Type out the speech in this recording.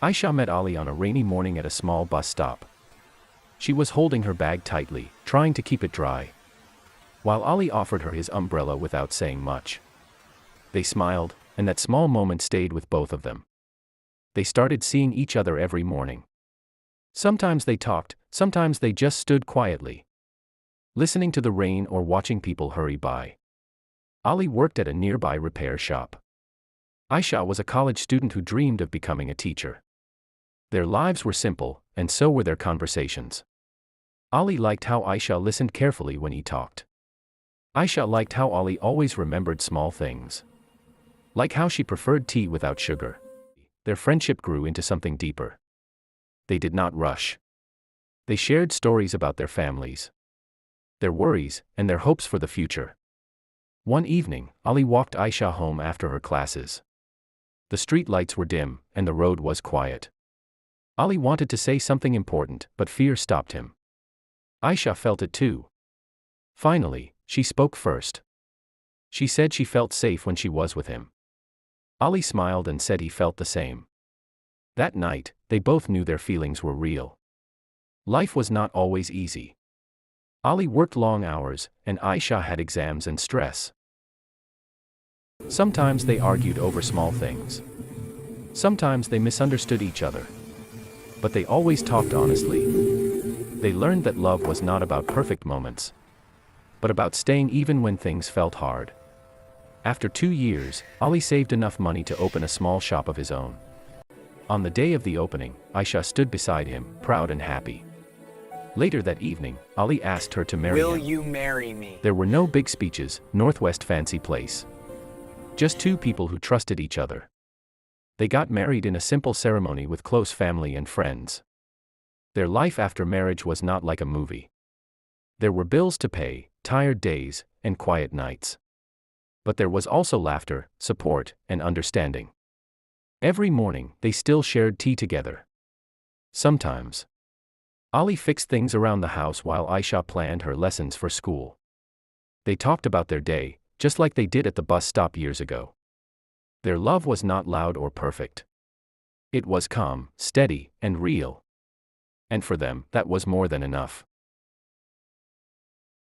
Aisha met Ali on a rainy morning at a small bus stop. She was holding her bag tightly, trying to keep it dry, while Ali offered her his umbrella without saying much. They smiled, and that small moment stayed with both of them. They started seeing each other every morning. Sometimes they talked, sometimes they just stood quietly, listening to the rain or watching people hurry by. Ali worked at a nearby repair shop. Aisha was a college student who dreamed of becoming a teacher. Their lives were simple, and so were their conversations. Ali liked how Aisha listened carefully when he talked. Aisha liked how Ali always remembered small things, like how she preferred tea without sugar. Their friendship grew into something deeper. They did not rush. They shared stories about their families, their worries, and their hopes for the future. One evening, Ali walked Aisha home after her classes. The street lights were dim, and the road was quiet. Ali wanted to say something important, but fear stopped him. Aisha felt it too. Finally, she spoke first. She said she felt safe when she was with him. Ali smiled and said he felt the same. That night, they both knew their feelings were real. Life was not always easy. Ali worked long hours, and Aisha had exams and stress. Sometimes they argued over small things. Sometimes they misunderstood each other. But they always talked honestly. They learned that love was not about perfect moments, but about staying even when things felt hard. After 2 years, Ali saved enough money to open a small shop of his own. On the day of the opening, Aisha stood beside him, proud and happy. Later that evening, Ali asked her to marry him. Will you marry me? There were no big speeches, Northwest fancy place. Just two people who trusted each other. They got married in a simple ceremony with close family and friends. Their life after marriage was not like a movie. There were bills to pay, tired days, and quiet nights. But there was also laughter, support, and understanding. Every morning, they still shared tea together. Sometimes, Ali fixed things around the house while Aisha planned her lessons for school. They talked about their day, just like they did at the bus stop years ago. Their love was not loud or perfect. It was calm, steady, and real. And for them, that was more than enough.